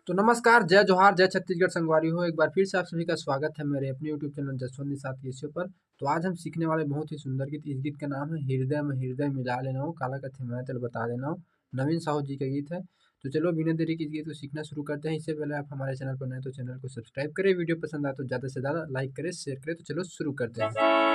तो नमस्कार, जय जोहार, जय छत्तीसगढ़ संगवारी हो। एक बार फिर से आप सभी का स्वागत है मेरे अपने यूट्यूब चैनल जसवंत निषाद केशव पर। तो आज हम सीखने वाले बहुत ही सुंदर गीत। इस गीत का नाम है हृदय में हृदय मिला लेना हो, काला कथी मैं तेल बता देना हो। नवीन साहू जी का गीत है। तो चलो बिना देरी के इस गीत को सीखना शुरू करते हैं। इससे पहले आप हमारे चैनल पर नए तो चैनल को सब्सक्राइब करें, वीडियो पसंद आए तो ज़्यादा से ज़्यादा लाइक करें, शेयर करें। तो चलो शुरू करते हैं।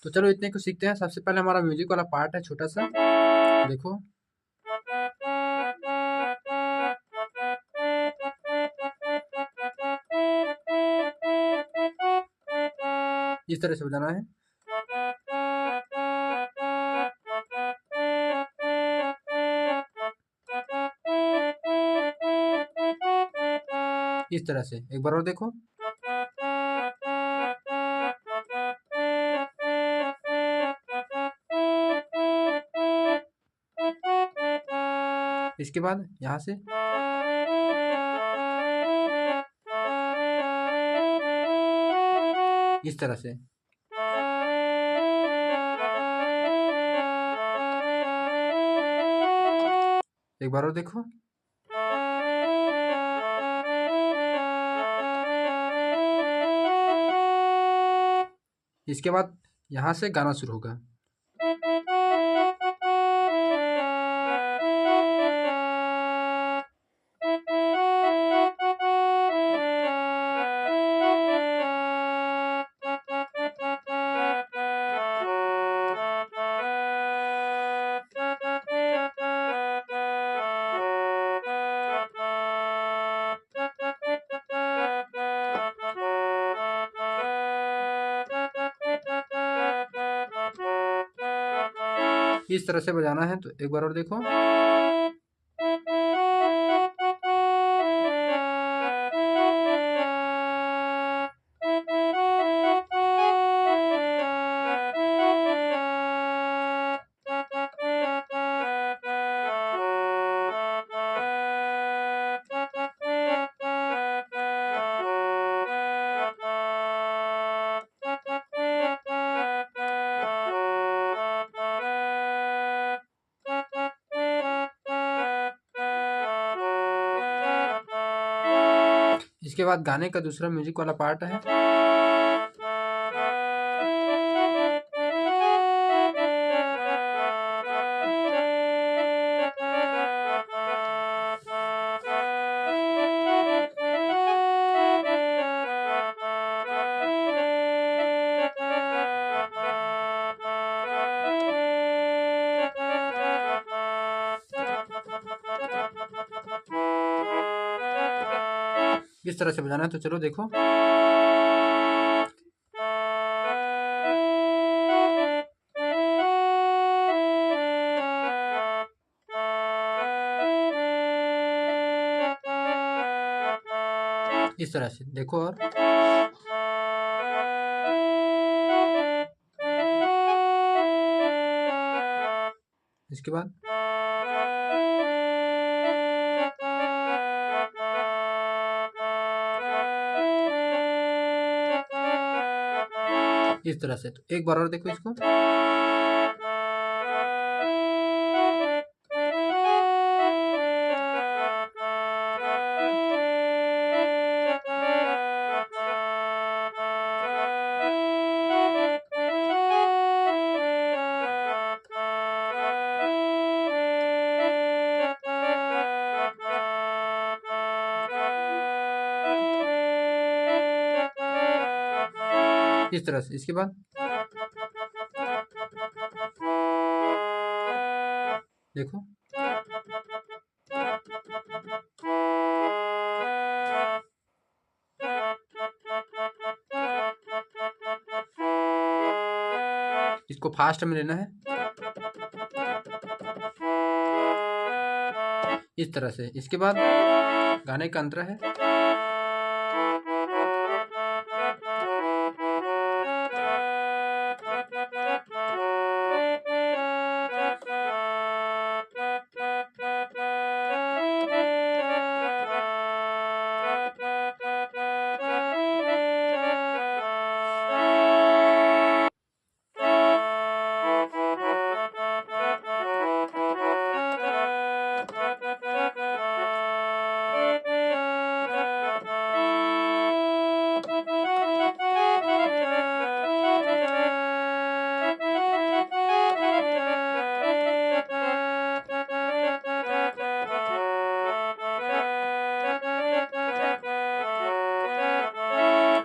तो चलो इतने को सीखते हैं। सबसे पहले हमारा म्यूजिक वाला पार्ट है छोटा सा, देखो। इस तरह से बजाना है। इस तरह से एक बार और देखो। इसके बाद यहाँ से इस तरह से। एक बार और देखो। इसके बाद यहाँ से गाना शुरू होगा। इस तरह से बजाना है। तो एक बार और देखो। इसके बाद गाने का दूसरा म्यूजिक वाला पार्ट है। इस तरह से बजाना है। तो चलो देखो। इस तरह से देखो। और इसके बाद इस तरह से। तो एक बार और देखो इसको। इस तरह से। इसके बाद देखो, इसको फास्ट में लेना है इस तरह से। इसके बाद गाने का अंतर है,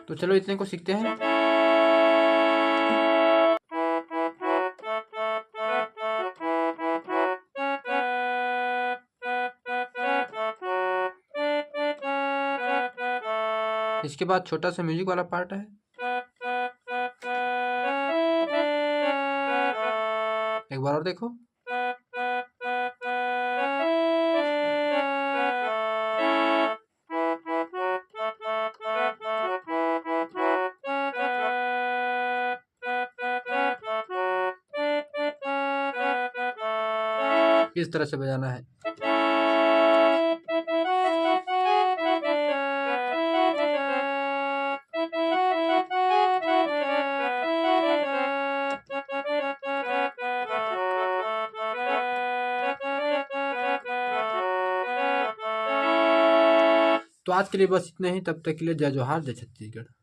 तो चलो इतने को सीखते हैं। इसके बाद छोटा सा म्यूजिक वाला पार्ट है, एक बार और देखो। इस तरह से बजाना है। तो आज के लिए बस इतना ही, तब तक के लिए जय जोहार, जय छत्तीसगढ़।